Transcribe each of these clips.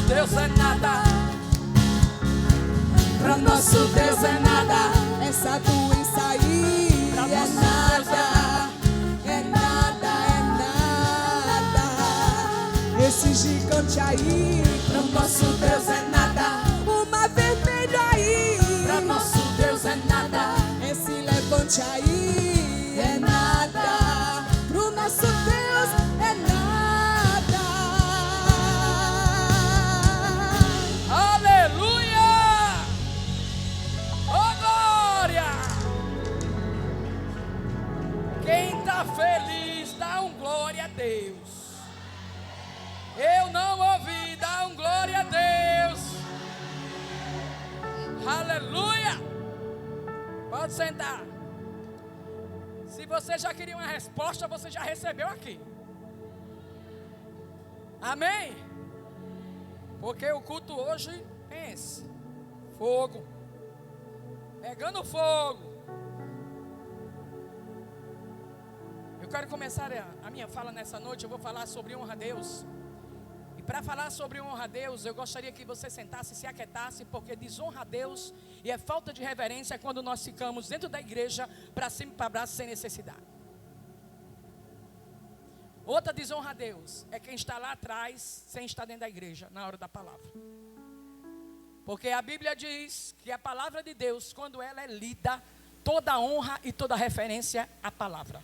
Deus é nada. Para nosso Deus é nada. Essa doença aí é nada. É nada, é nada. Esse gigante aí, para nosso Deus é nada. O mar vermelho aí, Para nosso Deus é nada. esse levante aí é nada. Pro nosso Deus é nada. Aleluia! Oh, glória! Quem está feliz, dá um glória a Deus. Eu não ouvi, dá um glória a Deus. Aleluia! Pode sentar. Se você já queria uma resposta, você já recebeu aqui. Amém? Porque o culto hoje é esse. Fogo. Pegando fogo. Eu quero começar a minha fala nessa noite. Eu vou falar sobre honra a Deus. E para falar sobre honra a Deus, eu gostaria que você sentasse e se aquietasse, porque desonra a Deus e é falta de reverência quando nós ficamos dentro da igreja para cima e para baixo sem necessidade. Outra desonra a Deus é quem está lá atrás sem estar dentro da igreja na hora da palavra. Porque a Bíblia diz que a palavra de Deus, quando ela é lida, toda honra e toda referência à palavra.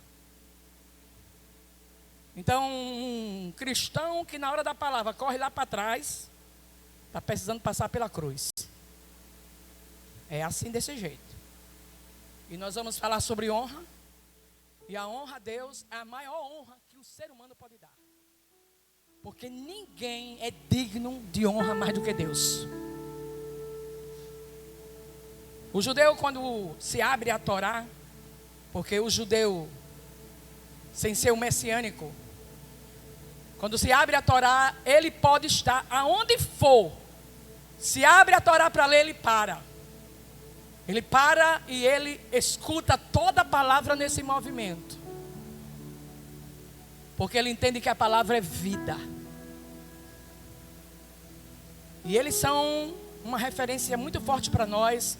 Então, um cristão que na hora da palavra corre lá para trás, está precisando passar pela cruz. É assim, desse jeito. E nós vamos falar sobre honra. E a honra a Deus é a maior honra que o ser humano pode dar. Porque ninguém é digno de honra mais do que Deus. O judeu, quando se abre a Torá, porque o judeu, sem ser o messiânico, quando se abre a Torá, ele pode estar aonde for. Se abre a Torá para ler, ele para. Ele para e ele escuta toda a palavra nesse movimento. Porque ele entende que a palavra é vida. E eles são uma referência muito forte para nós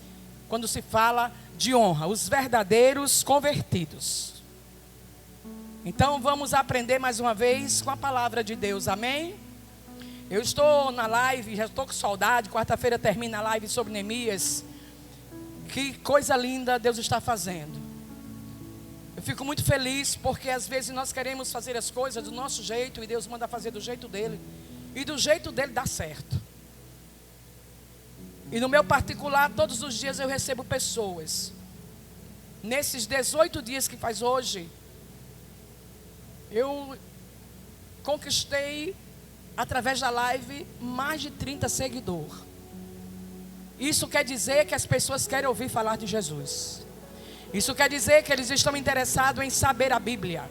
quando se fala de honra. Os verdadeiros convertidos. Então vamos aprender mais uma vez com a palavra de Deus, amém? Eu estou na live, já estou com saudade. Quarta-feira termina a live sobre Neemias. Que coisa linda Deus está fazendo. Eu fico muito feliz porque às vezes nós queremos fazer as coisas do nosso jeito e Deus manda fazer do jeito dele. E do jeito dele dá certo. E no meu particular, todos os dias eu recebo pessoas. Nesses 18 dias que faz hoje, eu conquistei, através da live, mais de 30 seguidores. Isso quer dizer que as pessoas querem ouvir falar de Jesus. Isso quer dizer que eles estão interessados em saber a Bíblia.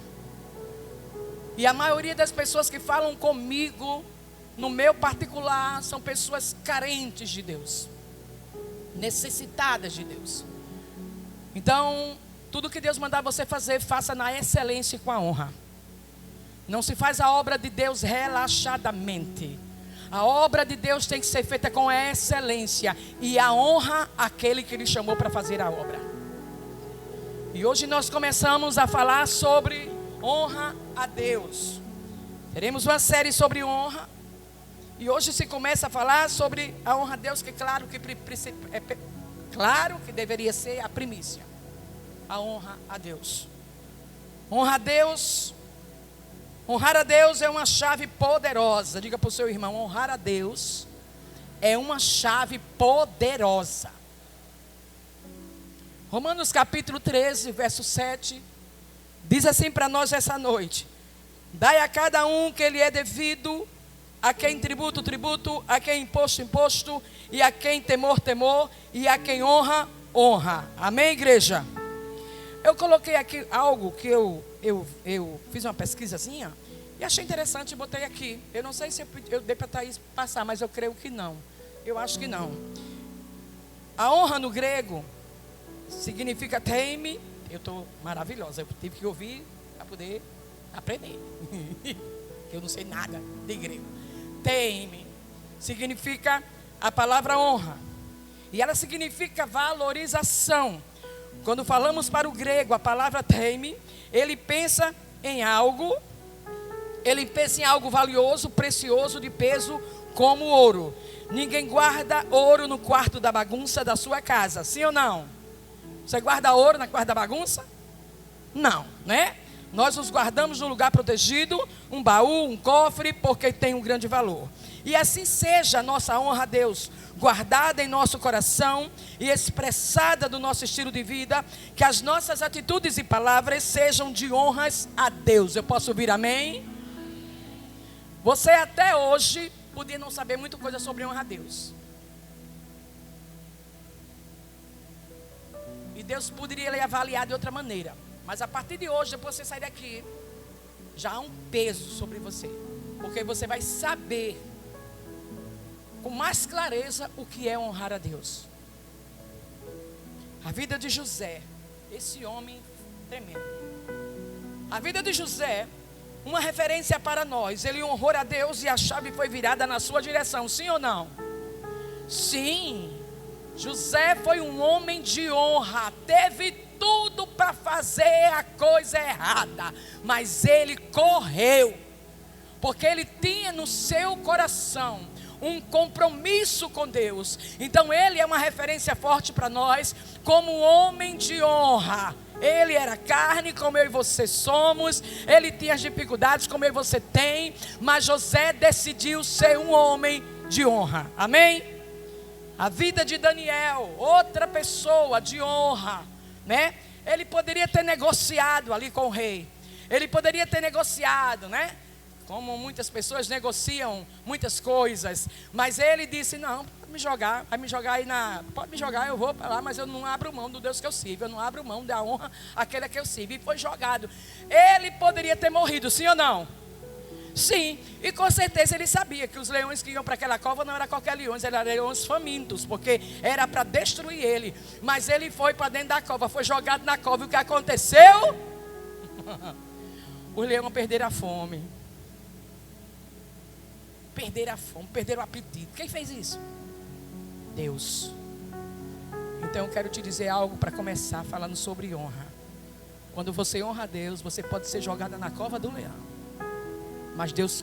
E a maioria das pessoas que falam comigo, no meu particular, são pessoas carentes de Deus. Necessitadas de Deus. Então, tudo que Deus mandar você fazer, faça na excelência e com a honra. Não se faz a obra de Deus relaxadamente. A obra de Deus tem que ser feita com excelência. E a honra àquele que lhe chamou para fazer a obra. E hoje nós começamos a falar sobre honra a Deus. Teremos uma série sobre honra. E hoje se começa a falar sobre a honra a Deus, que claro que deveria ser a primícia. A honra a Deus. Honra a Deus. Honrar a Deus é uma chave poderosa. Diga para o seu irmão, honrar a Deus é uma chave poderosa. Romanos capítulo 13, verso 7, diz assim para nós essa noite: dai a cada um que lhe é devido, a quem tributo, tributo, a quem imposto, imposto, e a quem temor, temor, e a quem honra, honra. Amém, igreja? Eu coloquei aqui algo que eu fiz uma pesquisazinha e achei interessante e botei aqui. Eu não sei se eu dei para Thaís passar, mas eu creio que não. Eu acho que não. A honra no grego significa teime. Eu estou maravilhosa, eu tive que ouvir para poder aprender. Eu não sei nada de grego. Teime, significa a palavra honra. E ela significa valorização. Quando falamos para o grego, a palavra teime, ele pensa em algo valioso, precioso, de peso, como ouro. Ninguém guarda ouro no quarto da bagunça da sua casa, sim ou não? Você guarda ouro na quarto da bagunça? Não, né? Nós os guardamos num lugar protegido, um baú, um cofre, porque tem um grande valor. E assim seja a nossa honra a Deus, guardada em nosso coração e expressada do nosso estilo de vida, que as nossas atitudes e palavras sejam de honras a Deus. Eu posso ouvir amém? Você até hoje podia não saber muita coisa sobre honra a Deus. E Deus poderia lhe avaliar de outra maneira. Mas a partir de hoje, depois você sair daqui, já há um peso sobre você. Porque você vai saber com mais clareza o que é honrar a Deus. A vida de José, esse homem tremendo. A vida de José, uma referência para nós. Ele honrou a Deus e a chave foi virada na sua direção, sim ou não? Sim. José foi um homem de honra, teve tudo para fazer a coisa errada, mas ele correu, porque ele tinha no seu coração um compromisso com Deus. Então ele é uma referência forte para nós, como um homem de honra. Ele era carne, como eu e você somos. Ele tinha as dificuldades, como eu e você tem. Mas José decidiu ser um homem de honra. Amém? A vida de Daniel, outra pessoa de honra, né? Ele poderia ter negociado ali com o rei. Ele poderia ter negociado, né? Como muitas pessoas negociam muitas coisas. Mas ele disse, não, pode me jogar. Vai me jogar aí pode me jogar, eu vou para lá. Mas eu não abro mão do Deus que eu sirvo. Eu não abro mão da honra àquele que eu sirvo. E foi jogado. Ele poderia ter morrido, sim ou não? Sim, e com certeza ele sabia que os leões que iam para aquela cova não eram qualquer leões, eram leões famintos, porque era para destruir ele. Mas ele foi para dentro da cova, foi jogado na cova. E o que aconteceu? Os leões perderam a fome. Perderam a fome, perderam o apetite. Quem fez isso? Deus. Então eu quero te dizer algo para começar falando sobre honra. Quando você honra a Deus, você pode ser jogada na cova do leão. Mas Deus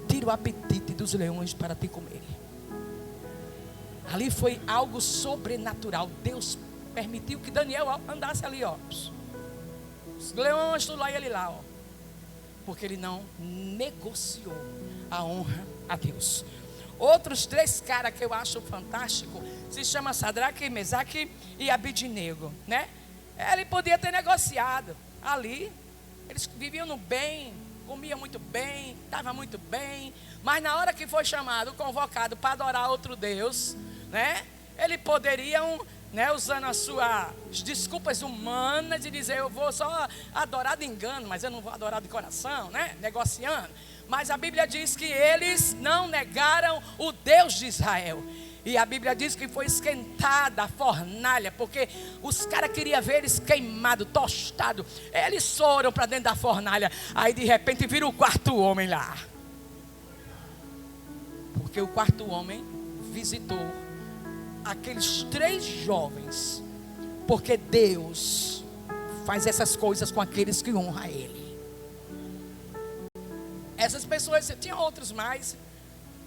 tira o apetite dos leões para te comer. Ali foi algo sobrenatural. Deus permitiu que Daniel andasse ali, ó. Os leões, tudo lá e ele lá, ó. Porque ele não negociou a honra a Deus. Outros 3 caras que eu acho fantástico se chama Sadraque, Mesaque e Abidnego, né? Ele podia ter negociado ali. Eles viviam no bem, comia muito bem, estava muito bem, mas na hora que foi chamado, convocado para adorar outro Deus, né? Eles poderiam, né, usando as suas desculpas humanas e dizer, eu vou só adorar de engano, mas eu não vou adorar de coração, né? Negociando. Mas a Bíblia diz que eles não negaram o Deus de Israel. E a Bíblia diz que foi esquentada a fornalha, porque os caras queriam ver eles queimados, tostados. Eles foram para dentro da fornalha. Aí de repente vira o 4º homem lá. Porque o 4º homem visitou aqueles 3 jovens. Porque Deus faz essas coisas com aqueles que honram a Ele. Essas pessoas, tinha outros mais.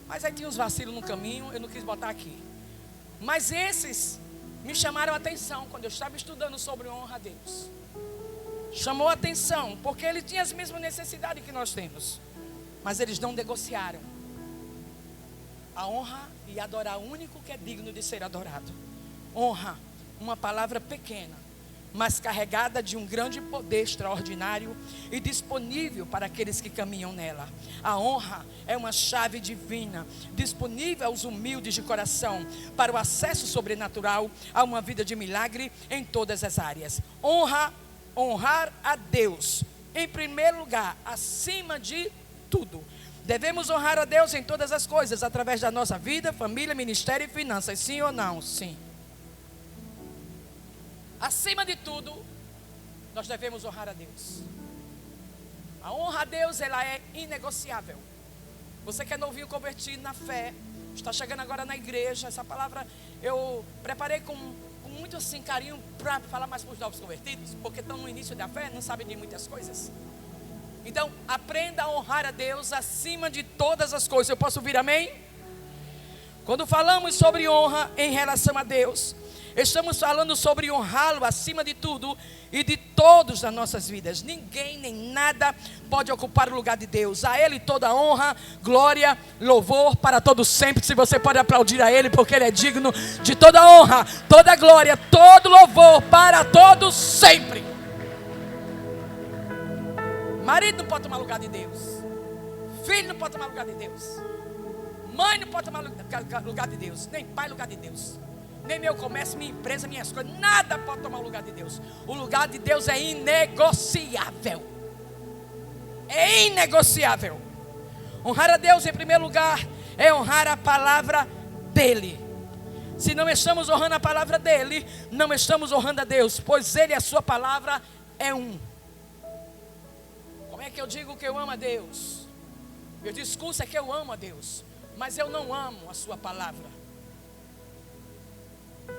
Mas aí tinha uns vacilos no caminho, eu não quis botar aqui. Mas esses me chamaram a atenção quando eu estava estudando sobre honra a Deus. Chamou a atenção, porque ele tinha as mesmas necessidades que nós temos. Mas eles não negociaram a honra e adorar o único que é digno de ser adorado. Honra, uma palavra pequena, mas carregada de um grande poder extraordinário e disponível para aqueles que caminham nela. A honra é uma chave divina, disponível aos humildes de coração, para o acesso sobrenatural a uma vida de milagre em todas as áreas. Honrar a Deus, em primeiro lugar, acima de tudo. Devemos honrar a Deus em todas as coisas, através da nossa vida, família, ministério e finanças. Sim ou não? Sim. Acima de tudo, nós devemos honrar a Deus. A honra a Deus, ela é inegociável. Você que é novinho convertido na fé, está chegando agora na igreja. Essa palavra eu preparei com muito assim, carinho para falar mais para os novos convertidos, porque estão no início da fé, não sabem de muitas coisas. Então, aprenda a honrar a Deus acima de todas as coisas. Eu posso ouvir amém? Quando falamos sobre honra em relação a Deus, estamos falando sobre honrá-lo acima de tudo e de todos nas nossas vidas. Ninguém nem nada pode ocupar o lugar de Deus. A Ele toda honra, glória, louvor para todos sempre. Se você pode aplaudir a Ele, porque Ele é digno de toda honra, toda glória, todo louvor para todos sempre. Marido não pode tomar lugar de Deus. Filho não pode tomar lugar de Deus. Mãe não pode tomar lugar de Deus. Nem pai lugar de Deus. Nem meu comércio, minha empresa, minhas coisas. Nada pode tomar o lugar de Deus. O lugar de Deus é inegociável. É inegociável. Honrar a Deus em primeiro lugar é honrar a palavra dEle. Se não estamos honrando a palavra dEle, não estamos honrando a Deus, pois Ele e a sua palavra é um. Como é que eu digo que eu amo a Deus? Meu discurso é que eu amo a Deus, mas eu não amo a sua palavra.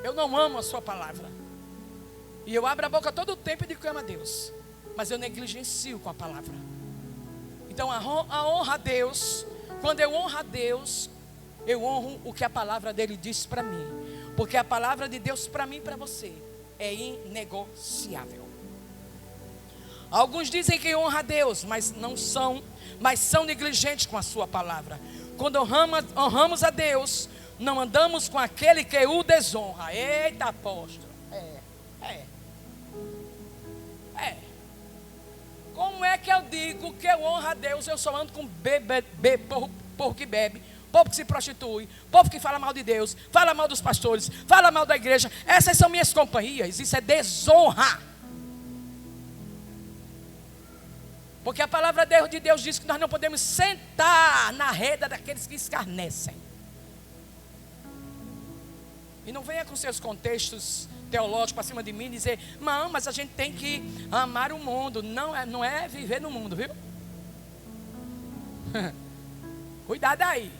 Eu não amo a sua palavra. E eu abro a boca todo o tempo e digo que eu amo a Deus, mas eu negligencio com a palavra. Então a honra a Deus, quando eu honro a Deus, eu honro o que a palavra dele diz para mim. Porque a palavra de Deus para mim e para você é inegociável. Alguns dizem que honra a Deus, mas são negligentes com a sua palavra. Quando honramos a Deus, não andamos com aquele que o desonra. Eita apóstolo. Como é que eu digo que eu honro a Deus? Eu só ando com povo que bebe, povo que se prostitui, povo que fala mal de Deus, fala mal dos pastores, fala mal da igreja. Essas são minhas companhias. Isso é desonra. Porque a palavra de Deus diz que nós não podemos sentar na rede daqueles que escarnecem. E não venha com seus contextos teológicos para cima de mim e dizer: não, mas a gente tem que amar o mundo. Não é viver no mundo, viu? Cuidado aí.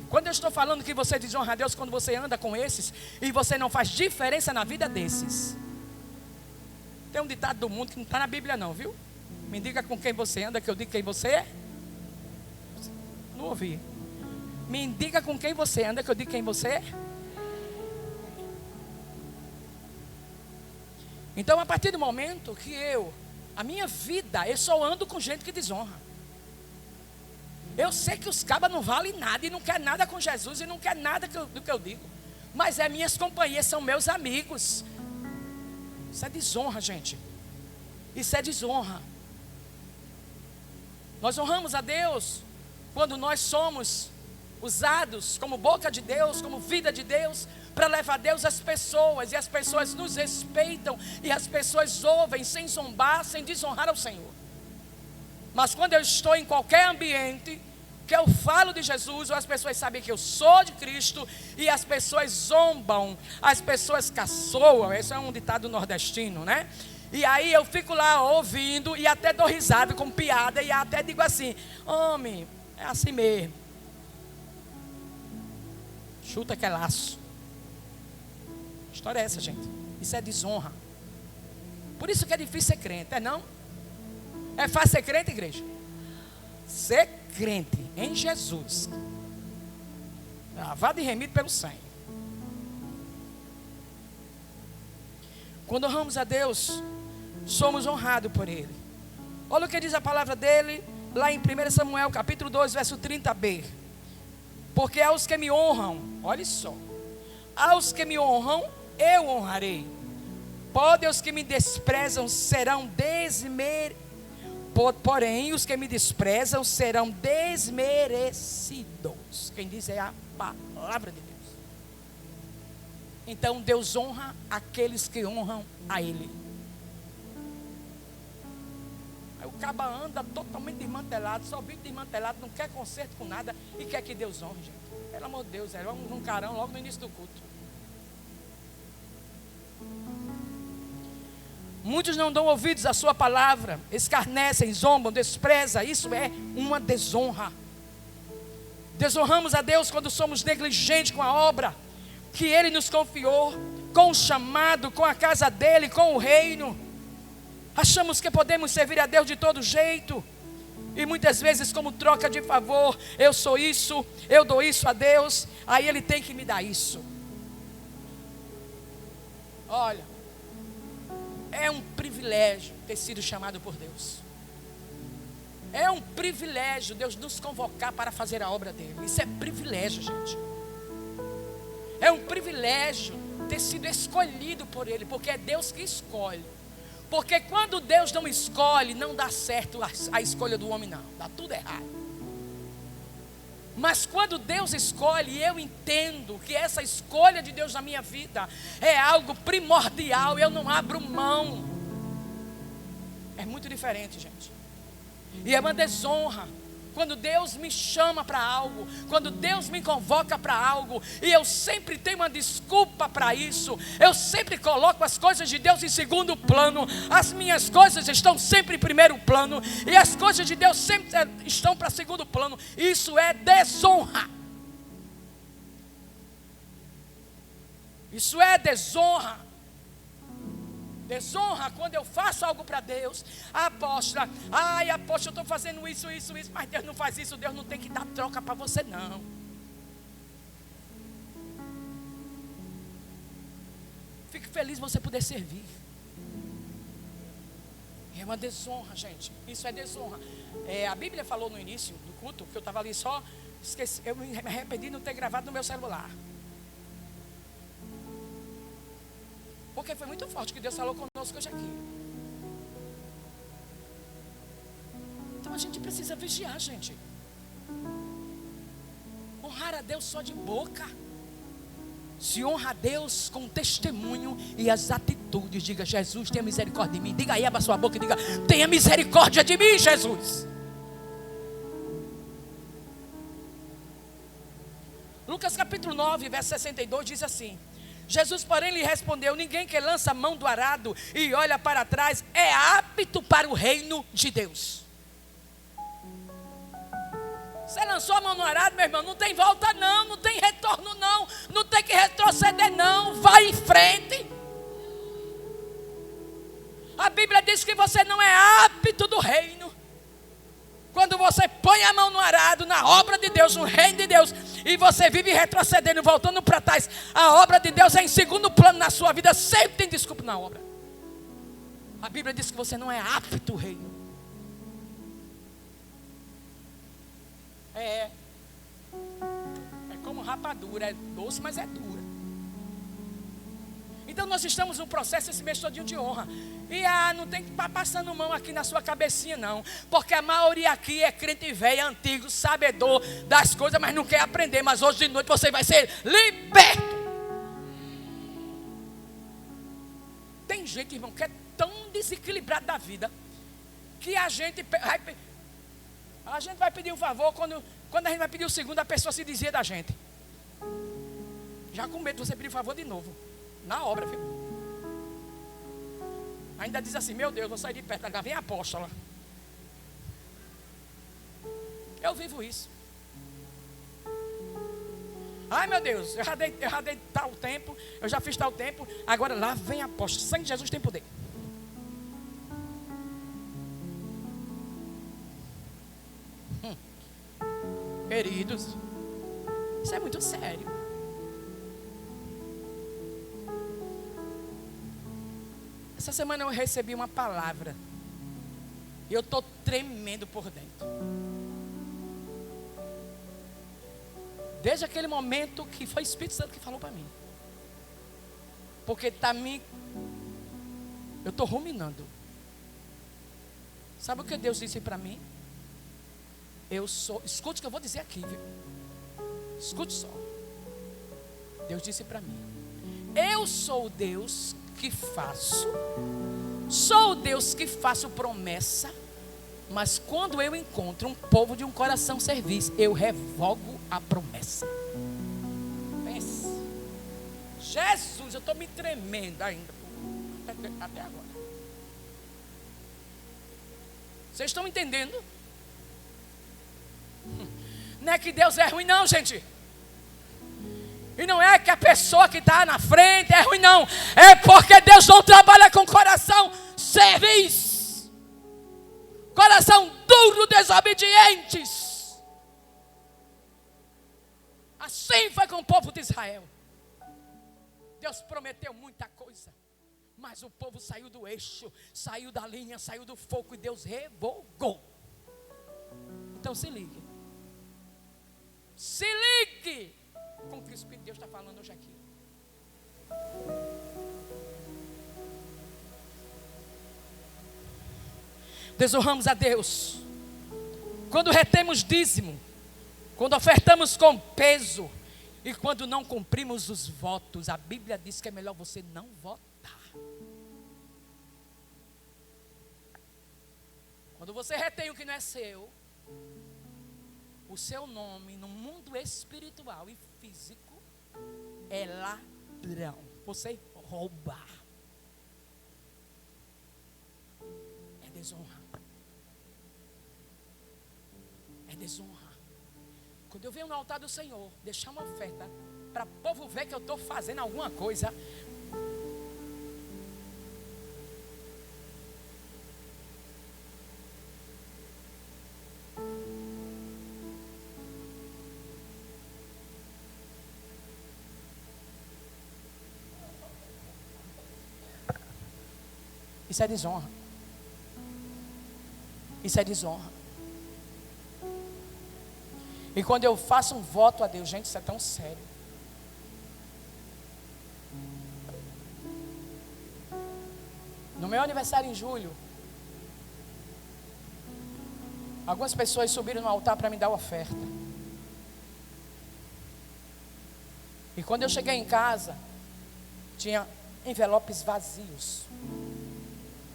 Quando eu estou falando que você desonra a Deus, quando você anda com esses e você não faz diferença na vida desses. Tem um ditado do mundo que não está na Bíblia não, viu? Me diga com quem você anda, que eu digo quem você é. Não ouvi. Me diga com quem você anda, que eu digo quem você é. Então, a partir do momento que a minha vida, eu só ando com gente que desonra. Eu sei que os cabas não valem nada e não quer nada com Jesus e não quer nada do que eu digo. Mas minhas companhias, são meus amigos. Isso é desonra, gente. Isso é desonra. Nós honramos a Deus quando nós somos usados como boca de Deus, como vida de Deus, para levar Deus às pessoas. E as pessoas nos respeitam e as pessoas ouvem sem zombar, sem desonrar ao Senhor. Mas quando eu estou em qualquer ambiente que eu falo de Jesus, ou as pessoas sabem que eu sou de Cristo, e as pessoas zombam, as pessoas caçoam. Esse é um ditado nordestino, né? E aí eu fico lá ouvindo e até dou risada com piada e até digo assim: homem, é assim mesmo. Chuta que é laço. Que história é essa, gente? Isso é desonra. Por isso que é difícil ser crente, é não? É fácil ser crente, igreja? Ser crente em Jesus, lavado e remido pelo sangue. Quando honramos a Deus, somos honrados por Ele. Olha o que diz a palavra dele lá em 1 Samuel capítulo 2, verso 30b. Porque aos que me honram, olha só, aos que me honram, eu honrarei. Podem os que me desprezam serão porém os que me desprezam serão desmerecidos. Quem diz é a palavra de Deus. Então Deus honra aqueles que honram a Ele. Aí o caba anda totalmente desmantelado, só vive desmantelado, não quer conserto com nada e quer que Deus honre, gente. Pelo amor de Deus, vamos num carão logo no início do culto. Muitos não dão ouvidos à sua palavra, escarnecem, zombam, desprezam. Isso é uma desonra. Desonramos a Deus quando somos negligentes com a obra que Ele nos confiou, com o chamado, com a casa dEle, com o reino. Achamos que podemos servir a Deus de todo jeito. E muitas vezes, como troca de favor, eu sou isso, eu dou isso a Deus, aí Ele tem que me dar isso. Olha, é um privilégio ter sido chamado por Deus. É um privilégio Deus nos convocar para fazer a obra dEle. Isso é privilégio, gente. É um privilégio ter sido escolhido por Ele, porque é Deus que escolhe. Porque quando Deus não escolhe, não dá certo a escolha do homem, não. Dá tudo errado. Mas quando Deus escolhe, eu entendo que essa escolha de Deus na minha vida é algo primordial. Eu não abro mão. É muito diferente, gente. E é uma desonra quando Deus me chama para algo, quando Deus me convoca para algo, e eu sempre tenho uma desculpa para isso. Eu sempre coloco as coisas de Deus em segundo plano. As minhas coisas estão sempre em primeiro plano, e as coisas de Deus sempre estão para segundo plano. Isso é desonra. Isso é desonra. Desonra quando eu faço algo para Deus. Apóstola, eu estou fazendo isso, mas Deus não faz isso. Deus não tem que dar troca para você, não. Fique feliz você poder servir. É uma desonra, gente. Isso é desonra. A Bíblia falou no início do culto, que eu estava ali só, esqueci, eu me arrependi de não ter gravado no meu celular. Porque foi muito forte que Deus falou conosco hoje aqui. Então a gente precisa vigiar, gente. Honrar a Deus só de boca. Se honra a Deus com testemunho e as atitudes. Diga: Jesus, tenha misericórdia de mim. Diga aí, abra sua boca e diga: tenha misericórdia de mim, Jesus. Lucas capítulo 9, verso 62 diz assim: Jesus, porém, lhe respondeu: ninguém que lança a mão do arado e olha para trás é apto para o reino de Deus. Você lançou a mão no arado, meu irmão, não tem volta não, não tem retorno não, não tem que retroceder não, vai em frente. A Bíblia diz que você não é apto do reino. Quando você põe a mão no arado, na obra de Deus, no reino de Deus, e você vive retrocedendo, voltando para trás, a obra de Deus é em segundo plano na sua vida. Sempre tem desculpa na obra. A Bíblia diz que você não é apto ao reino. É como rapadura, é doce, mas é dura. Então nós estamos num processo esse mês todinho de honra. E não tem que estar passando mão aqui na sua cabecinha não. Porque a maioria aqui é crente velho, antigo, sabedor das coisas, mas não quer aprender. Mas hoje de noite você vai ser liberto. Tem gente, irmão, que é tão desequilibrado da vida, que a gente vai pedir um favor, quando a gente vai pedir o segundo, a pessoa se dizia da gente. Já com medo de você pedir um favor de novo. Na obra, viu? Ainda diz assim: meu Deus, vou sair de perto, agora vem a apóstola. Eu vivo isso. Ai meu Deus, eu já dei tal tempo, eu já fiz tal tempo, agora lá vem a apóstola. Sangue de Jesus tem poder. Queridos, isso é muito sério. Essa semana eu recebi uma palavra. E eu estou tremendo por dentro. Desde aquele momento que foi o Espírito Santo que falou para mim. Porque eu estou ruminando. Sabe o que Deus disse para mim? Escute o que eu vou dizer aqui, viu? Escute só. Deus disse para mim: eu sou o Deus que faço. Sou o Deus que faço promessa. Mas quando eu encontro um povo de um coração serviço, eu revogo a promessa. Pense. Jesus, eu estou me tremendo ainda. Até agora. Vocês estão entendendo? Não é que Deus é ruim não, gente. E não é que a pessoa que está na frente é ruim não. É porque Deus não trabalha com coração serviço. Coração duro, desobedientes. Assim foi com o povo de Israel. Deus prometeu muita coisa, mas o povo saiu do eixo, saiu da linha, saiu do fogo e Deus revogou. Então se ligue. Se ligue com o que o Espírito de Deus está falando hoje aqui. Desonramos a Deus quando retemos dízimo, quando ofertamos com peso e quando não cumprimos os votos. A Bíblia diz que é melhor você não votar. Quando você retém o que não é seu, o seu nome no mundo espiritual e físico é ladrão. Você rouba. É desonra. É desonra. Quando eu venho no altar do Senhor, deixar uma oferta para o povo ver que eu estou fazendo alguma coisa. Isso é desonra. Isso é desonra. E quando eu faço um voto a Deus, gente, isso é tão sério. No meu aniversário em julho, algumas pessoas subiram no altar para me dar oferta. E quando eu cheguei em casa, tinha envelopes vazios.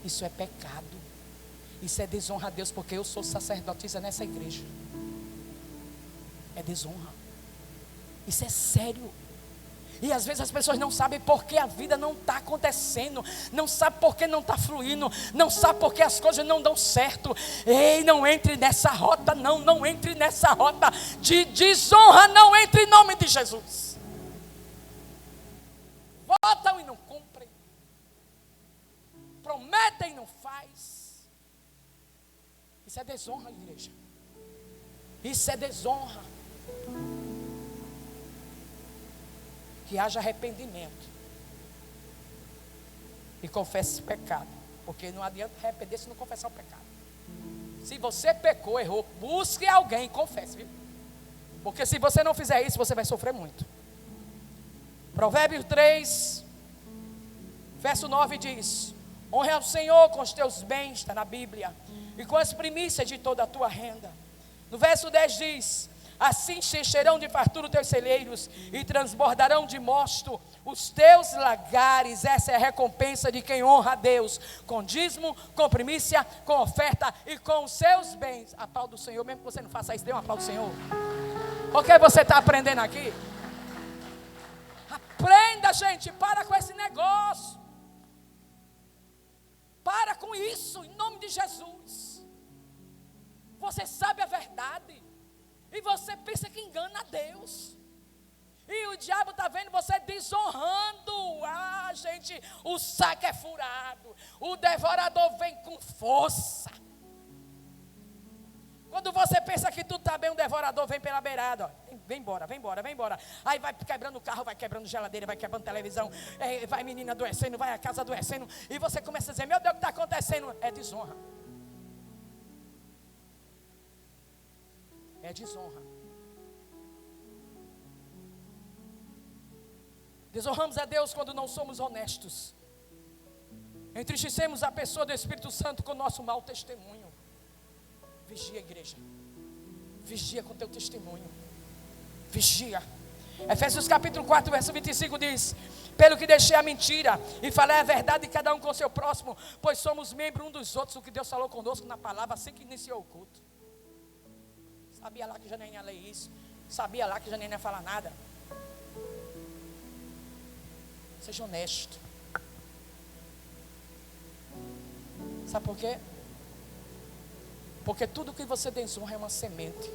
Isso é pecado. Isso é desonra a Deus, porque eu sou sacerdotisa nessa igreja. É desonra. Isso é sério. E às vezes as pessoas não sabem por que a vida não está acontecendo, não sabem por que não está fluindo, não sabem por que as coisas não dão certo. Ei, não entre nessa rota, não entre nessa rota de desonra, não entre em nome de Jesus. Votam e não cumprem, prometem e não faz. Isso é desonra, igreja. Isso é desonra. Que haja arrependimento e confesse pecado, porque não adianta arrepender se não confessar o pecado. Se você pecou, errou, busque alguém e confesse, viu? Porque se você não fizer isso, você vai sofrer muito. Provérbios 3 verso 9 diz: honre ao Senhor com os teus bens, está na Bíblia, e com as primícias de toda a tua renda. No verso 10 diz: assim se encherão de fartura os teus celeiros e transbordarão de mosto os teus lagares. Essa é a recompensa de quem honra a Deus, com dízimo, com primícia, com oferta e com os seus bens. Aplauda o Senhor, mesmo que você não faça isso, dê um aplauso ao Senhor. Porque você está aprendendo aqui? Aprenda, gente, para com esse negócio. Para com isso, em nome de Jesus. Você sabe a verdade e você pensa que engana a Deus. E o diabo está vendo você desonrando. Ah, gente, o saco é furado. O devorador vem com força. Quando você pensa que tudo está bem, o devorador vem pela beirada. Ó. Vem embora, vem embora, vem embora. Aí vai quebrando o carro, vai quebrando geladeira, vai quebrando televisão. Vai menina adoecendo, vai a casa adoecendo. E você começa a dizer: meu Deus, o que está acontecendo? É desonra. É desonra. Desonramos a Deus quando não somos honestos. Entristecemos a pessoa do Espírito Santo com o nosso mau testemunho. Vigia, igreja. Vigia com teu testemunho. Vigia. Efésios capítulo 4, verso 25 diz: pelo que deixei a mentira e falei a verdade, cada um com o seu próximo, pois somos membros um dos outros. O que Deus falou conosco na palavra assim que iniciou o culto. Sabia lá que já nem ia ler isso. Sabia lá que já nem ia falar nada. Seja honesto. Sabe por quê? Porque tudo que você desonra é uma semente.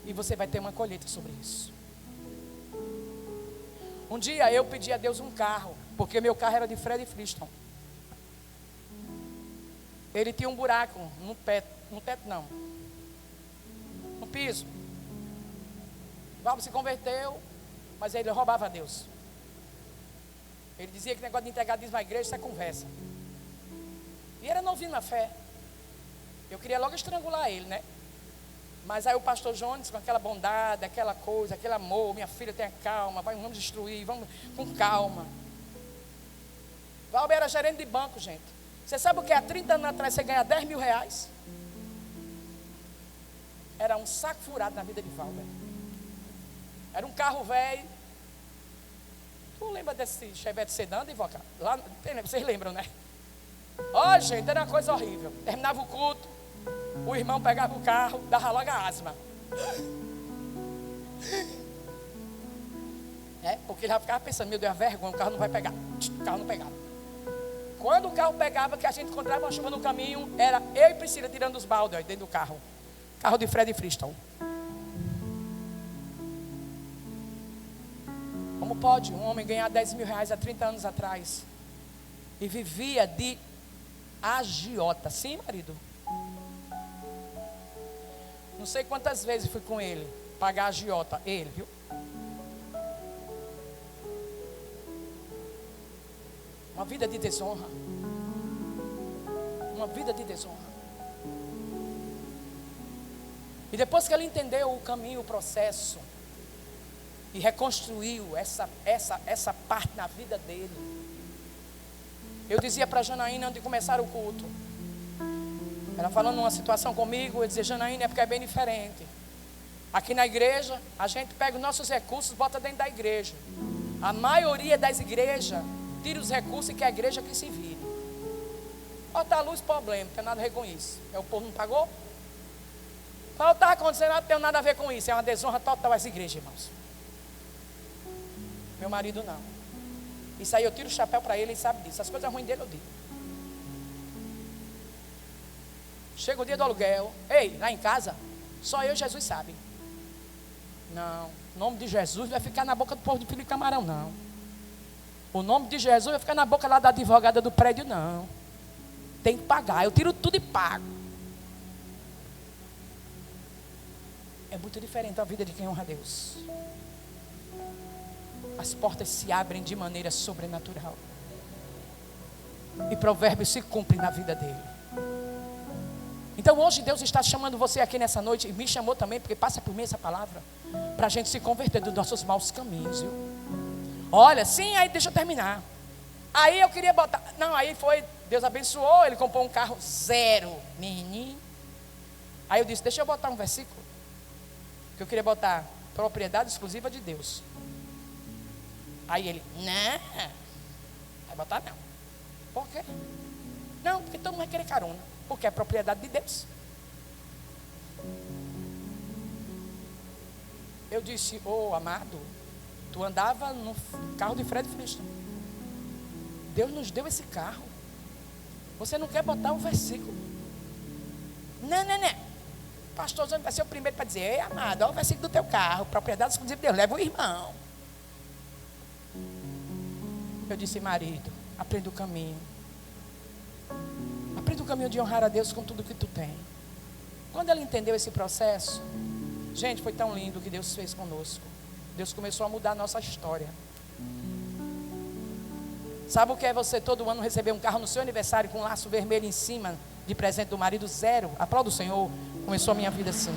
E você vai ter uma colheita sobre isso. Um dia eu pedi a Deus um carro, porque meu carro era de Fred Flintstone. Ele tinha um buraco no teto não, no piso. Valdo se converteu, mas ele roubava a Deus. Ele dizia que negócio de entregar dízimo à igreja, isso é conversa. E era novinho na fé. Eu queria logo estrangular ele, né? Mas aí o pastor Jones, com aquela bondade, aquela coisa, aquele amor, minha filha, tenha calma, vamos destruir, vamos com calma. Valber era gerente de banco, gente. Você sabe o que é? Há 30 anos atrás você ganha 10 mil reais? Era um saco furado na vida de Valber. Era um carro velho. Tu lembra desse Chevette sedã, Ivoca? Lá, vocês lembram, né? Ó, gente, era uma coisa horrível. Terminava o culto, o irmão pegava o carro, dava logo a asma. Porque ele já ficava pensando, meu Deus, a vergonha, o carro não vai pegar. O carro não pegava. Quando o carro pegava, que a gente encontrava uma chuva no caminho, era eu e Priscila tirando os baldes dentro do carro. Carro de Fred Flintstone. Como pode um homem ganhar 10 mil reais há 30 anos atrás e vivia de agiota? Sim, marido? Não sei quantas vezes fui com ele pagar agiota. Ele, viu? Uma vida de desonra. Uma vida de desonra. E depois que ele entendeu o caminho, o processo, e reconstruiu essa parte na vida dele, eu dizia para Janaína antes de começar o culto, ela falando uma situação comigo, eu dizia, Janaína, é porque é bem diferente. Aqui na igreja, a gente pega os nossos recursos e bota dentro da igreja. A maioria das igrejas tira os recursos e quer a igreja que se vire. Bota a luz, problema, não tem nada a ver com isso. O povo não pagou? Qual está acontecendo? Não tem nada a ver com isso. É uma desonra total essa igreja, irmãos. Meu marido não. Isso aí eu tiro o chapéu para ele, ele sabe disso. As coisas ruins dele eu digo. Chega o dia do aluguel. Ei, lá em casa, só eu e Jesus sabe. Não, o nome de Jesus vai ficar na boca do povo de Felipe Camarão, não. O nome de Jesus vai ficar na boca lá da advogada do prédio, não. Tem que pagar, eu tiro tudo e pago. É muito diferente a vida de quem honra a Deus. As portas se abrem de maneira sobrenatural. E provérbios se cumprem na vida dele. Então hoje Deus está chamando você aqui nessa noite, e me chamou também, porque passa por mim essa palavra, para a gente se converter dos nossos maus caminhos, viu? Olha, sim, aí deixa eu terminar. Aí eu queria botar, não, aí foi, Deus abençoou, ele comprou um carro zero, menino. Aí eu disse, deixa eu botar um versículo, que eu queria botar, propriedade exclusiva de Deus. Aí ele, não, vai botar não. Por quê? Não, porque todo mundo vai querer carona, porque é propriedade de Deus. Eu disse, amado, tu andava no carro de Fred Flintstone. Deus nos deu esse carro. Você não quer botar um versículo? Não. Pastor Zônio vai ser o primeiro para dizer, ei, amado, olha o versículo do teu carro, propriedade exclusiva de Deus, leva o irmão. Eu disse, marido, aprenda o caminho. Aprenda o caminho de honrar a Deus com tudo que tu tem. Quando ela entendeu esse processo, gente, foi tão lindo o que Deus fez conosco. Deus começou a mudar a nossa história. Sabe o que é você todo ano receber um carro no seu aniversário com um laço vermelho em cima de presente do marido? Zero. Aplauda o Senhor. Começou a minha vida assim.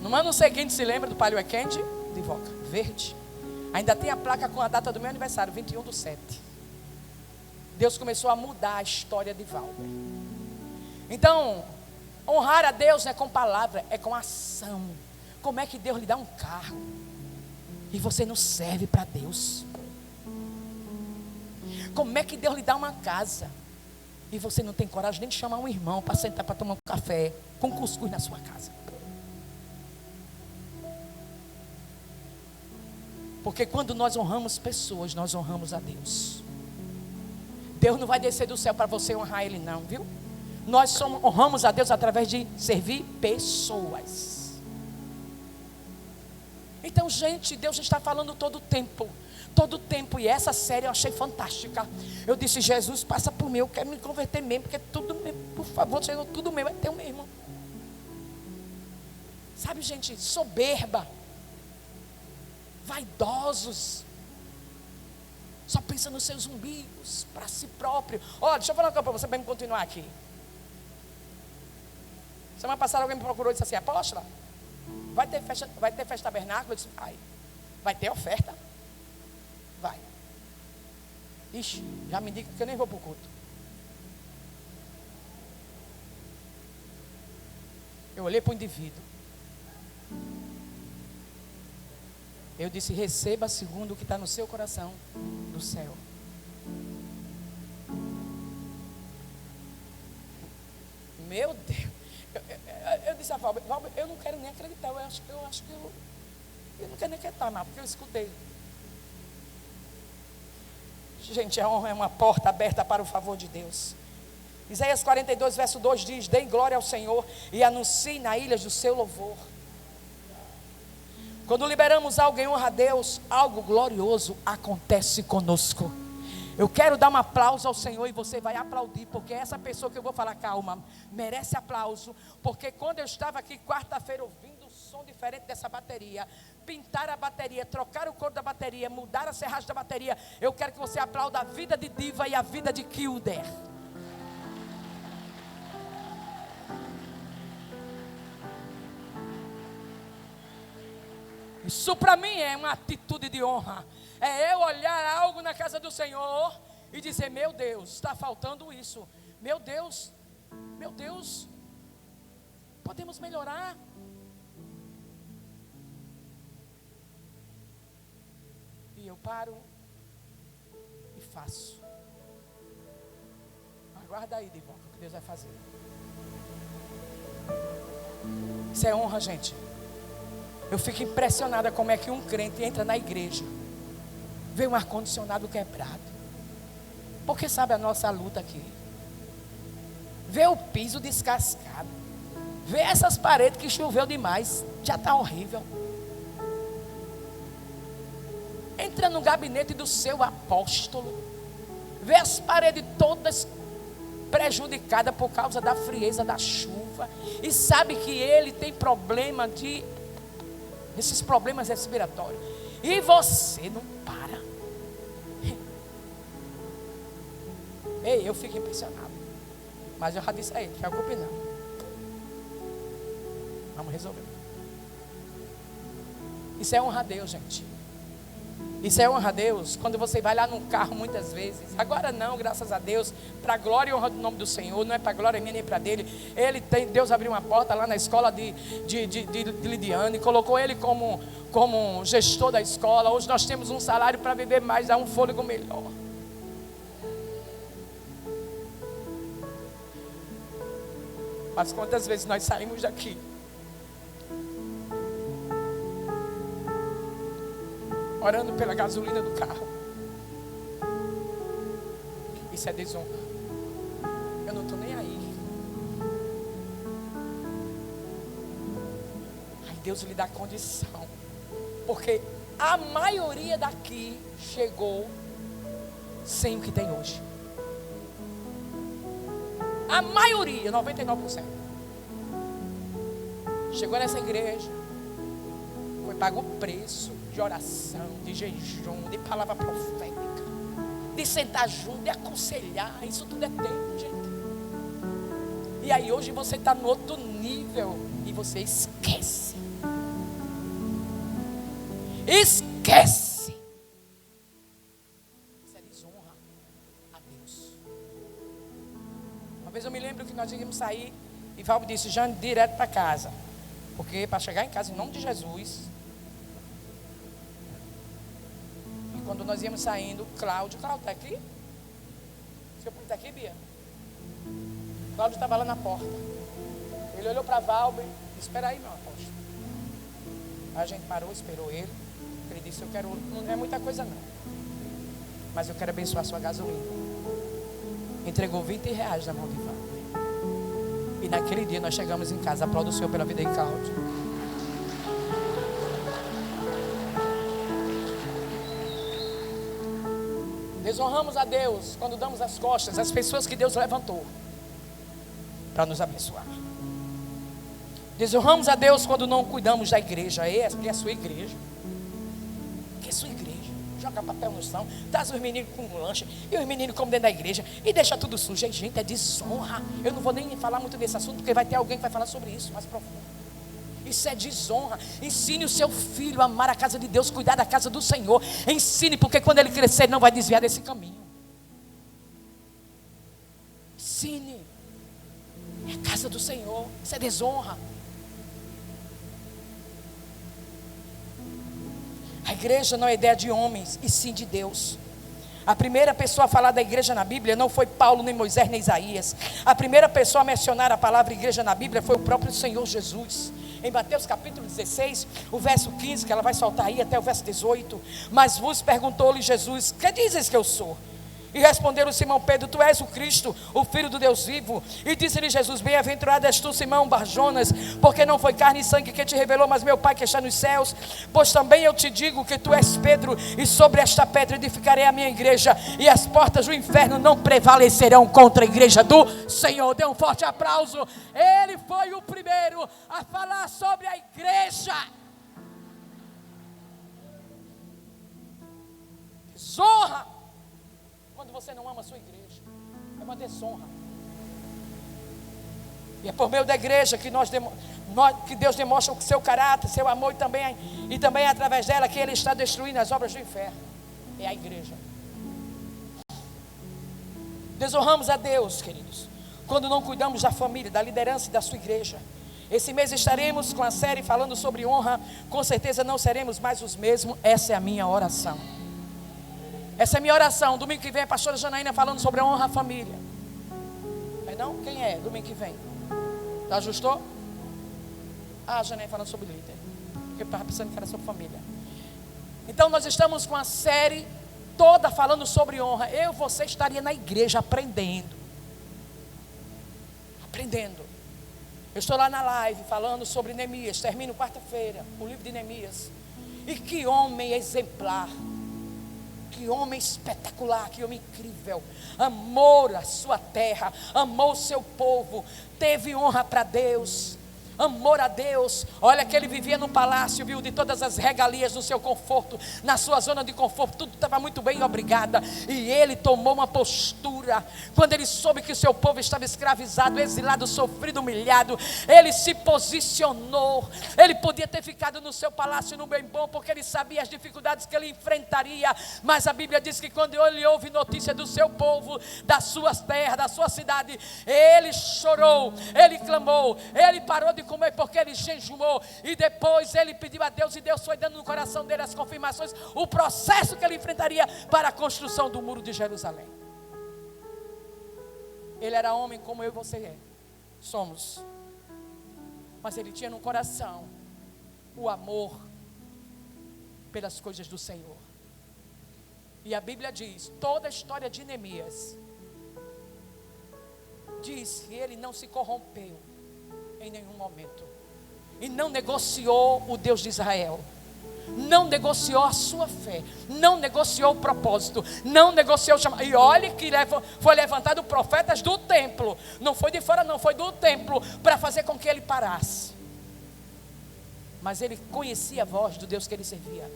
No ano seguinte, se lembra do palio quente? De Voca, verde. Ainda tem a placa com a data do meu aniversário, 21/7. Deus começou a mudar a história de Valber. Então, honrar a Deus não é com palavra, é com ação. Como é que Deus lhe dá um carro e você não serve para Deus? Como é que Deus lhe dá uma casa e você não tem coragem nem de chamar um irmão para sentar para tomar um café com cuscuz na sua casa? Porque quando nós honramos pessoas, nós honramos a Deus. Deus não vai descer do céu para você honrar Ele não, viu? Nós honramos a Deus através de servir pessoas. Então, gente, Deus está falando todo o tempo. Todo o tempo. E essa série eu achei fantástica. Eu disse, Jesus, passa por mim. Eu quero me converter mesmo. Porque tudo mesmo, por favor, Senhor, tudo meu é teu mesmo. Sabe, gente, soberba. Vaidosos. Só pensa nos seus umbigos, para si próprio. Olha, deixa eu falar uma coisa para você, para me continuar aqui. Semana passada alguém me procurou e disse assim, apóstola, vai ter festa tabernáculo? Eu disse, vai. Vai ter oferta? Vai. Ixi, já me diga que eu nem vou para o culto. Eu olhei para o indivíduo. Eu disse, receba segundo o que está no seu coração do céu. Meu Deus. Eu disse a Valber, eu não quero nem acreditar. Eu acho que eu não quero nem acreditar mais, porque eu escutei. Gente, a honra é uma porta aberta para o favor de Deus. Isaías 42, verso 2 diz, deem glória ao Senhor e anunciem na ilha do seu louvor. Quando liberamos algo em honra a Deus, algo glorioso acontece conosco. Eu quero dar um aplauso ao Senhor e você vai aplaudir, porque essa pessoa que eu vou falar, calma, merece aplauso, porque quando eu estava aqui quarta-feira ouvindo um som diferente dessa bateria, pintar a bateria, trocar o cor da bateria, mudar a serragem da bateria, eu quero que você aplaude a vida de Diva e a vida de Kilder. Isso para mim é uma atitude de honra. É eu olhar algo na casa do Senhor e dizer, meu Deus, está faltando isso. Meu Deus, podemos melhorar. E eu paro e faço. Aguarda aí, Diva, o que Deus vai fazer. Isso é honra, gente. Eu fico impressionada como é que um crente entra na igreja, vê um ar-condicionado quebrado, porque sabe a nossa luta aqui, vê o piso descascado, vê essas paredes que choveu demais, já está horrível. Entra no gabinete do seu apóstolo, vê as paredes todas prejudicadas por causa da frieza da chuva, e sabe que ele tem problema esses problemas respiratórios, e você não para. Ei, eu fico impressionado, mas eu já disse a ele, não se preocupe não, vamos resolver. Isso é honra a Deus, gente. Isso é honra a Deus. Quando você vai lá no carro muitas vezes, agora não, graças a Deus, para a glória e honra do nome do Senhor, não é para a glória minha nem para dele. Deus abriu uma porta lá na escola de Lidiane, colocou ele como gestor da escola. Hoje nós temos um salário para viver mais, dar um fôlego melhor. Mas quantas vezes nós saímos daqui orando pela gasolina do carro? Isso é desonra. Eu não estou nem aí. Aí Deus lhe dá condição, porque a maioria daqui chegou sem o que tem hoje. A maioria, 99%, chegou nessa igreja, foi pago o preço de oração, de jejum, de palavra profética, de sentar junto, de aconselhar. Isso tudo é tempo, gente. E aí hoje você está no outro nível e você esquece. Esquece. Isso é desonra a Deus. Uma vez eu me lembro que nós íamos sair e Valber disse, Jane, direto para casa, porque para chegar em casa em nome de Jesus. Quando nós íamos saindo, Cláudio está aqui? Seu pai está aqui, Bia? Cláudio estava lá na porta. Ele olhou para Valber e disse, espera aí, meu apóstolo. A gente parou, esperou ele. Ele disse, não é muita coisa não, mas eu quero abençoar a sua gasolina. entregou R$20 na mão de Wagner. E naquele dia nós chegamos em casa. Aplaudo o Senhor pela vida de Cláudio. Desonramos a Deus quando damos as costas às pessoas que Deus levantou para nos abençoar. Desonramos a Deus quando não cuidamos da igreja. Que é a sua igreja. Que é a sua igreja. Joga papel no chão, traz os meninos com um lanche e os meninos comem dentro da igreja e deixa tudo sujo. E, gente, é desonra. Eu não vou nem falar muito desse assunto, porque vai ter alguém que vai falar sobre isso mais profundo. Isso é desonra. Ensine o seu filho a amar a casa de Deus, cuidar da casa do Senhor. Ensine, porque quando ele crescer, ele não vai desviar desse caminho. Ensine. É a casa do Senhor. Isso é desonra. A igreja não é ideia de homens, e sim de Deus. A primeira pessoa a falar da igreja na Bíblia não foi Paulo, nem Moisés, nem Isaías. A primeira pessoa a mencionar a palavra igreja na Bíblia foi o próprio Senhor Jesus. Em Mateus capítulo 16, o verso 15, que ela vai soltar aí até o verso 18. Mas vos perguntou-lhe Jesus: que dizes que eu sou? E responderam Simão Pedro: tu és o Cristo, o Filho do Deus vivo. E disse-lhe Jesus: bem-aventurado és tu, Simão Barjonas, porque não foi carne e sangue que te revelou, mas meu Pai que está nos céus. Pois também eu te digo que tu és Pedro, e sobre esta pedra edificarei a minha igreja, e as portas do inferno não prevalecerão contra a igreja do Senhor. Dê um forte aplauso. Ele foi o primeiro a falar sobre a igreja. Desonra. Quando você não ama a sua igreja, é uma desonra. E é por meio da igreja que que Deus demonstra o seu caráter, seu amor, e também é através dela que Ele está destruindo as obras do inferno. É a igreja. Desonramos a Deus, queridos, quando não cuidamos da família, da liderança e da sua igreja. Esse mês estaremos com a série falando sobre honra. Com certeza não seremos mais os mesmos. Essa é a minha oração. Essa é a minha oração. Domingo que vem a pastora Janaína falando sobre a honra à família. Não? Quem é? Domingo que vem. Já ajustou? A Janaína falando sobre líder. Porque eu estava pensando que era sobre família. Então nós estamos com a série toda falando sobre honra. Você estaria na igreja aprendendo. Eu estou lá na live falando sobre Neemias. Termino quarta-feira o livro de Neemias. E que homem exemplar. Que homem espetacular, que homem incrível. Amou a sua terra, amou o seu povo, teve honra para Deus, amor a Deus. Olha que ele vivia num palácio, viu, de todas as regalias do seu conforto, na sua zona de conforto, tudo estava muito bem, obrigada. E ele tomou uma postura, quando ele soube que o seu povo estava escravizado, exilado, sofrido, humilhado, ele se posicionou. Ele podia ter ficado no seu palácio no bem bom, porque ele sabia as dificuldades que ele enfrentaria, mas a Bíblia diz que quando ele ouve notícia do seu povo, das suas terras, da sua cidade, ele chorou, ele clamou, ele parou de comer porque ele jejuou, e depois ele pediu a Deus, e Deus foi dando no coração dele as confirmações, o processo que ele enfrentaria para a construção do muro de Jerusalém. Ele era homem como eu e você somos, mas ele tinha no coração o amor pelas coisas do Senhor. E a Bíblia diz, toda a história de Neemias diz que ele não se corrompeu em nenhum momento, e não negociou o Deus de Israel, não negociou a sua fé, não negociou o propósito, não negociou o chamado. E olhe que foi levantado profetas do templo, não foi de fora não, foi do templo, para fazer com que ele parasse. Mas ele conhecia a voz do Deus que ele servia,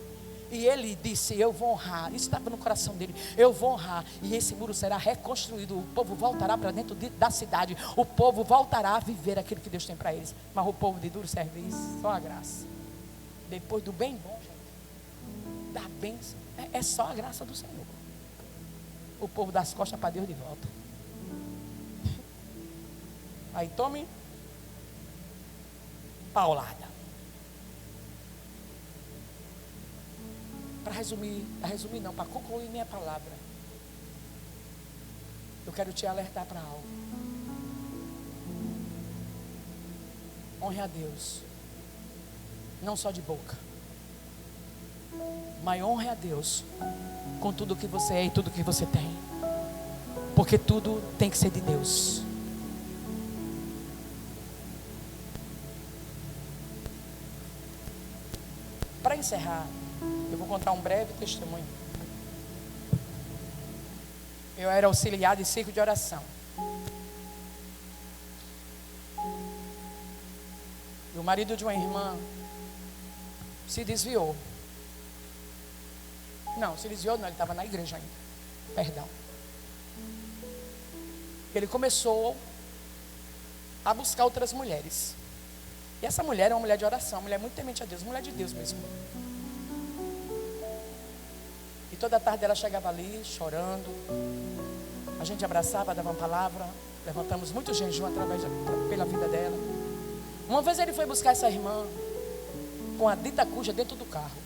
e ele disse: eu vou honrar. Isso estava no coração dele. Eu vou honrar, e esse muro será reconstruído. O povo voltará para dentro da cidade. O povo voltará a viver aquilo que Deus tem para eles. Mas o povo de duro serviço, só a graça. Depois do bem bom, gente, da bênção, é só a graça do Senhor. O povo dá as costas para Deus de volta. Aí tome paulada. Para resumir não, para concluir minha palavra, eu quero te alertar para algo. Honre a Deus, não só de boca, mas honre a Deus com tudo que você é e tudo que você tem. Porque tudo tem que ser de Deus. Para encerrar, eu vou contar um breve testemunho. Eu era auxiliar de círculo de oração. E o marido de uma irmã se desviou. Não, se desviou não, ele estava na igreja ainda. Perdão. Ele começou a buscar outras mulheres. E essa mulher é uma mulher de oração, uma mulher muito temente a Deus, mulher de Deus mesmo. E toda tarde ela chegava ali, chorando. A gente abraçava, dava uma palavra. Levantamos muito jejum pela vida dela. Uma vez ele foi buscar essa irmã com a dita cuja dentro do carro.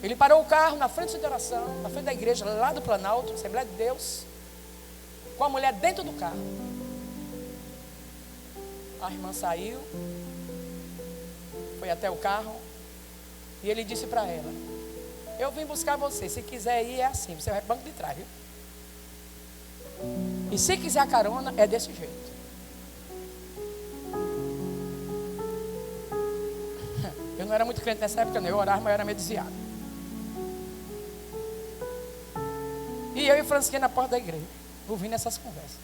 Ele parou o carro na frente de oração, na frente da igreja, lá do Planalto, Assembleia de Deus, com a mulher dentro do carro. A irmã saiu, foi até o carro, e ele disse para ela: eu vim buscar você, se quiser ir é assim, você vai para o banco de trás, viu? E se quiser a carona, é desse jeito. Eu não era muito crente nessa época, não. Eu orava, mas eu era meio desviado. E eu e Francisquinha na porta da igreja, ouvindo essas conversas.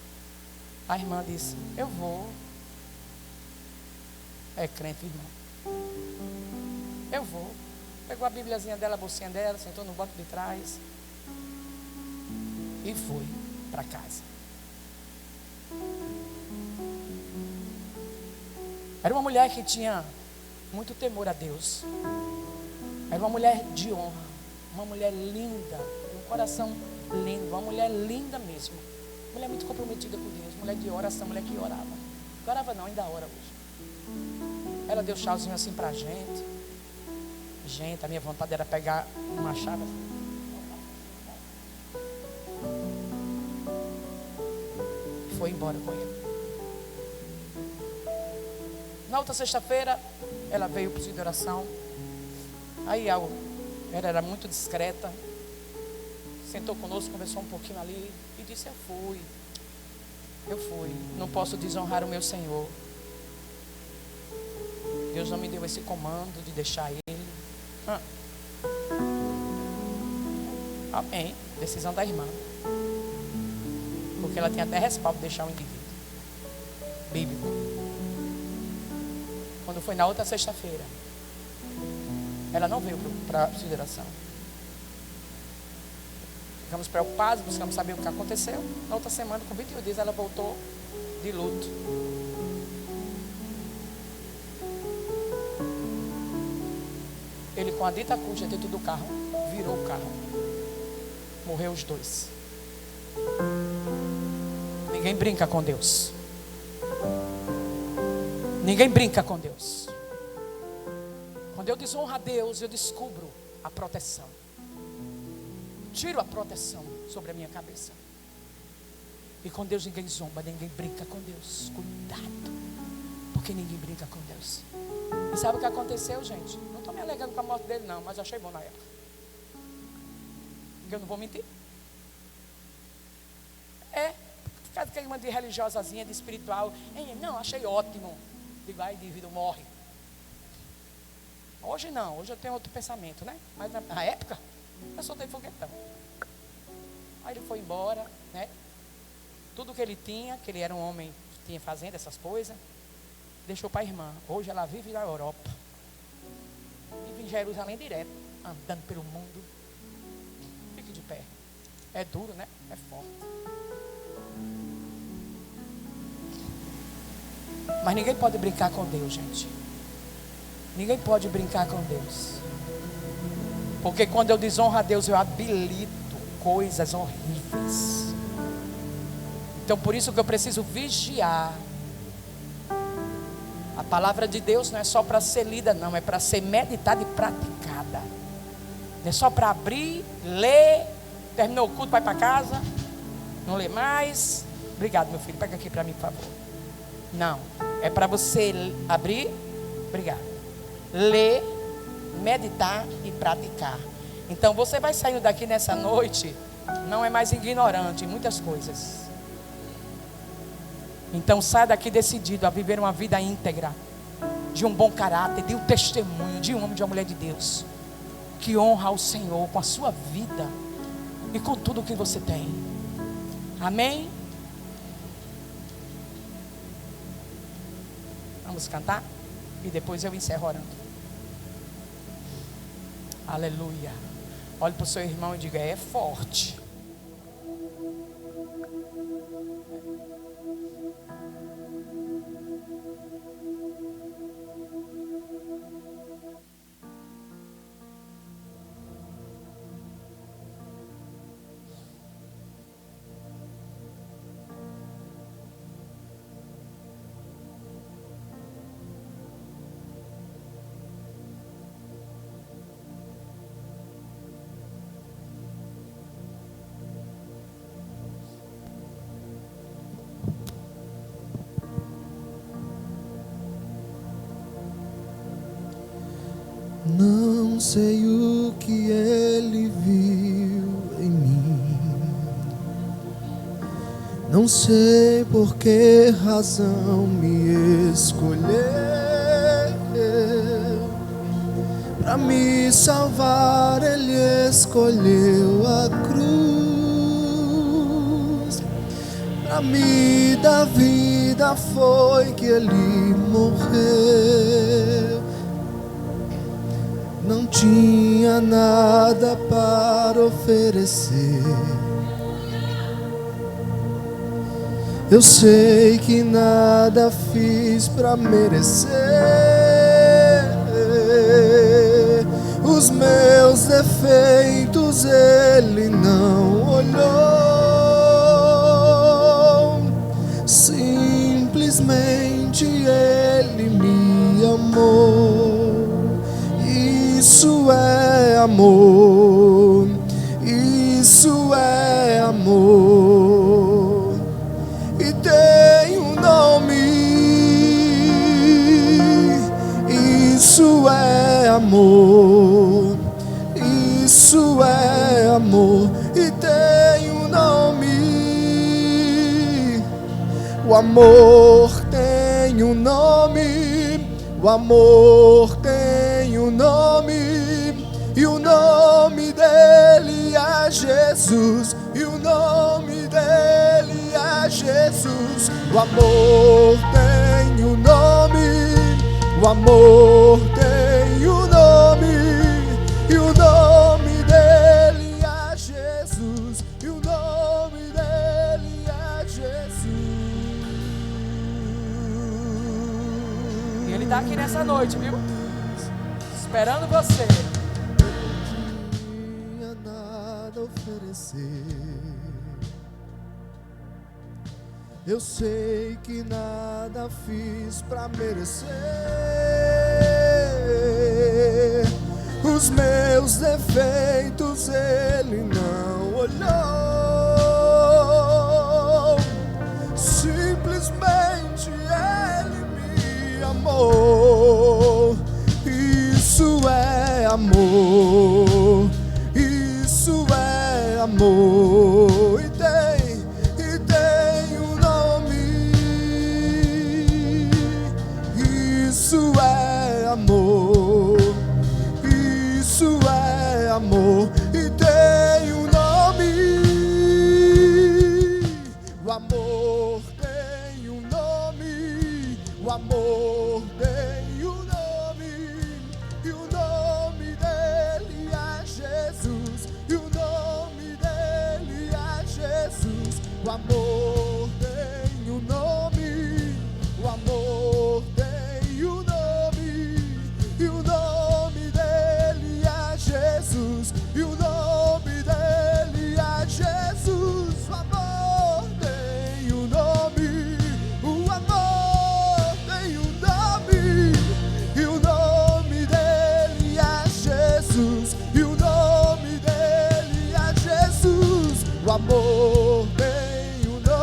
A irmã disse: eu vou. É crente, irmão. Eu vou. Pegou a bíbliazinha dela, a bolsinha dela, sentou no banco de trás e foi para casa. Era uma mulher que tinha muito temor a Deus. Era uma mulher de honra, uma mulher linda, um coração lindo, uma mulher linda mesmo. Uma mulher muito comprometida com Deus, mulher de oração, mulher que orava. Não orava não, ainda ora hoje. Ela deu tchauzinho assim pra gente. Gente, a minha vontade era pegar uma chave e foi embora com ele. Na outra sexta-feira, ela veio para o de oração. Aí ela era muito discreta. Sentou conosco, conversou um pouquinho ali e disse: eu fui. Não posso desonrar o meu Senhor. Deus não me deu esse comando de deixar ele. Amém. Decisão da irmã. Porque ela tem até respaldo de deixar o indivíduo. Bíblico. Quando foi na outra sexta-feira, ela não veio para a consideração. Ficamos preocupados, buscamos saber o que aconteceu. Na outra semana, com 21 dias, ela voltou de luto. Ele, com a dita cuja dentro do carro, virou o carro. Morreu os dois. Ninguém brinca com Deus. Ninguém brinca com Deus. Quando eu desonro a Deus, eu descubro a proteção. Tiro a proteção sobre a minha cabeça. E com Deus ninguém zomba, ninguém brinca com Deus. Cuidado, porque ninguém brinca com Deus. E sabe o que aconteceu, gente? Não estou me alegando com a morte dele não, mas eu achei bom na época. Porque eu não vou mentir. Cada que uma de religiosazinha, de espiritual, não, achei ótimo. Digo, ai, indivíduo morre. Hoje não, hoje eu tenho outro pensamento, né? Mas na época, eu soltei foguetão. Aí ele foi embora, né? Tudo que ele tinha, que ele era um homem que tinha fazenda, essas coisas, deixou para a irmã. Hoje ela vive na Europa. Vive em Jerusalém direto, andando pelo mundo. Fique de pé. É duro, né? É forte. Mas ninguém pode brincar com Deus, gente. Ninguém pode brincar com Deus. Porque quando eu desonro a Deus, eu habilito coisas horríveis. Então por isso que eu preciso vigiar. A palavra de Deus não é só para ser lida, não. É para ser meditada e praticada. Não é só para abrir, ler, terminou o culto, vai para casa, não lê mais. Obrigado, meu filho, pega aqui para mim, por favor. Não, é para você abrir, obrigado, ler, meditar e praticar. Então você vai saindo daqui nessa noite, não é mais ignorante em muitas coisas. Então sai daqui decidido a viver uma vida íntegra, de um bom caráter, de um testemunho, de um homem, de uma mulher de Deus, que honra ao Senhor com a sua vida e com tudo o que você tem. Amém? Vamos cantar? E depois eu encerro orando. Aleluia. Olhe para o seu irmão e diga: é forte. Não sei o que ele viu em mim, não sei por que razão me escolheu para me salvar. Ele escolheu a cruz, para me dar vida foi que ele morreu. Não tinha nada para oferecer, eu sei que nada fiz para merecer os meus defeitos. Ele não olhou, simplesmente ele me amou. Isso é amor, isso é amor, e tem um nome. Isso é amor, isso é amor, e tem um nome. O amor tem um nome, o amor tem um nome, e o nome dele é Jesus, e o nome dele é Jesus. O amor tem um nome, o amor tem um nome, e o nome dele é Jesus, e o nome dele é Jesus. E Ele está aqui nessa noite, viu? Esperando você. Não tinha nada a oferecer, eu sei que nada fiz pra merecer os meus defeitos. Ele não olhou, simplesmente ele me amou. Isso é amor, isso é amor, e tem um nome. Isso é amor, isso é amor, e tem um nome. O amor tem um nome, o amor tem um nome, e o nome dele é Jesus, e o nome dele é Jesus. O amor tem um nome, o amor tem um nome, e o nome dele é Jesus, e o nome dele é Jesus. O amor tem um nome, o amor tem um nome, e o nome dele é Jesus, e o nome dele é Jesus. O amor tem um nome,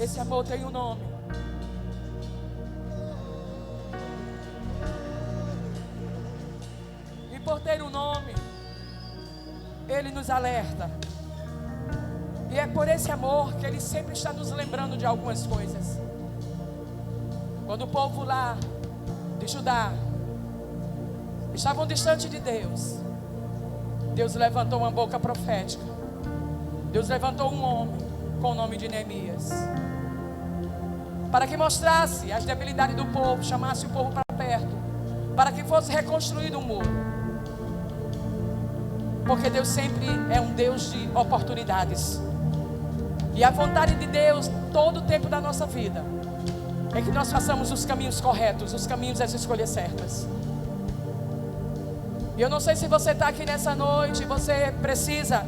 Esse amor tem um nome. E por ter um nome, Ele nos alerta. E é por esse amor que Ele sempre está nos lembrando de algumas coisas. Quando o povo lá de Judá estavam distante de Deus, Deus levantou uma boca profética. Deus levantou um homem com o nome de Neemias, para que mostrasse as debilidades do povo, chamasse o povo para perto, para que fosse reconstruído um muro. Porque Deus sempre é um Deus de oportunidades. E a vontade de Deus, todo o tempo da nossa vida, é que nós façamos os caminhos corretos, os caminhos das escolhas certas. E eu não sei se você está aqui nessa noite, você precisa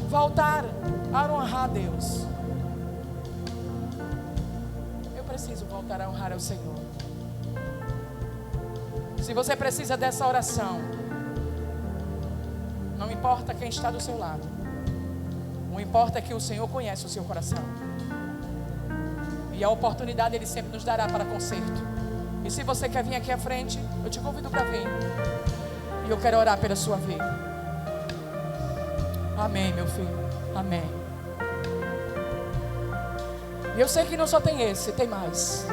voltar a honrar a Deus. Eu preciso voltar a honrar ao Senhor. Se você precisa dessa oração, não importa quem está do seu lado, o importa é que o Senhor conhece o seu coração. E a oportunidade Ele sempre nos dará para conserto. E se você quer vir aqui à frente, eu te convido para vir. E eu quero orar pela sua vida. Amém, meu filho. Amém. E eu sei que não só tem esse, tem mais.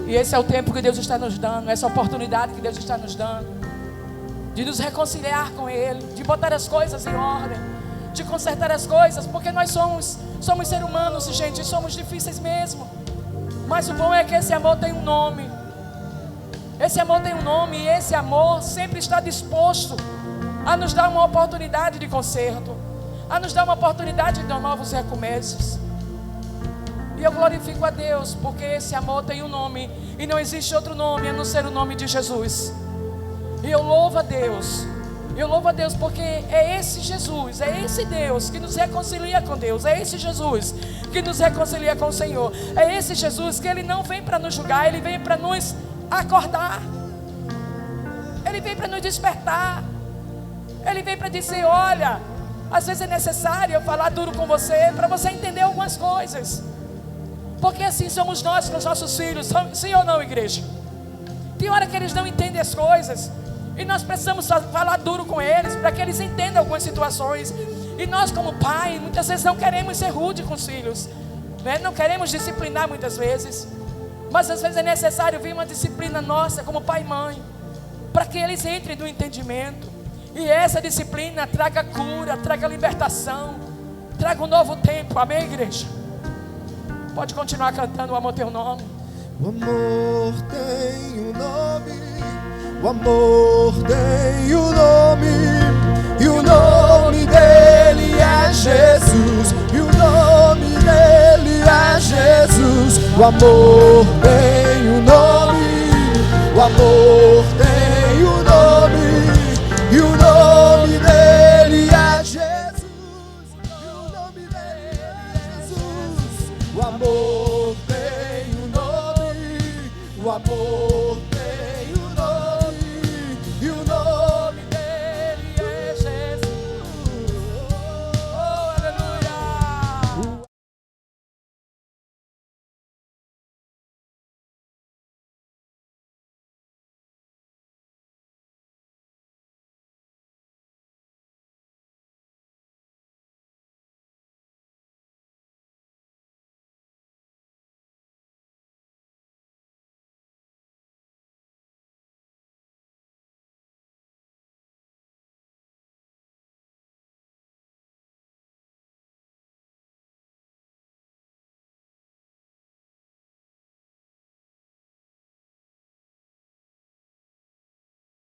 E esse é o tempo que Deus está nos dando, essa oportunidade que Deus está nos dando, de nos reconciliar com Ele, de botar as coisas em ordem, de consertar as coisas, porque nós somos seres humanos, gente, somos difíceis mesmo. Mas o bom é que esse amor tem um nome. Esse amor tem um nome, e esse amor sempre está disposto a nos dar uma oportunidade de conserto, a nos dar uma oportunidade de novos recomeços. E eu glorifico a Deus, porque esse amor tem um nome, e não existe outro nome a não ser o nome de Jesus. E eu louvo a Deus, porque é esse Jesus, é esse Deus que nos reconcilia com Deus, é esse Jesus que nos reconcilia com o Senhor, é esse Jesus que Ele não vem para nos julgar, Ele vem para nos acordar, Ele vem para nos despertar, Ele vem para dizer: olha, às vezes é necessário eu falar duro com você, para você entender algumas coisas, porque assim somos nós com os nossos filhos, sim ou não, igreja? Tem hora que eles não entendem as coisas, e nós precisamos falar duro com eles, para que eles entendam algumas situações. E nós como pai, muitas vezes não queremos ser rude com os filhos, né? Não queremos disciplinar muitas vezes, mas às vezes é necessário vir uma disciplina nossa como pai e mãe, para que eles entrem no entendimento. E essa disciplina traga cura, traga libertação, traga um novo tempo. Amém, igreja? Pode continuar cantando: o amor tem um nome. O amor tem um nome. O amor tem um nome. E o nome dele é Jesus. E o nome dele é Jesus. O amor tem um nome. O amor tem um nome. E o nome dele é Jesus. E o nome dele é Jesus. O amor tem um nome. O amor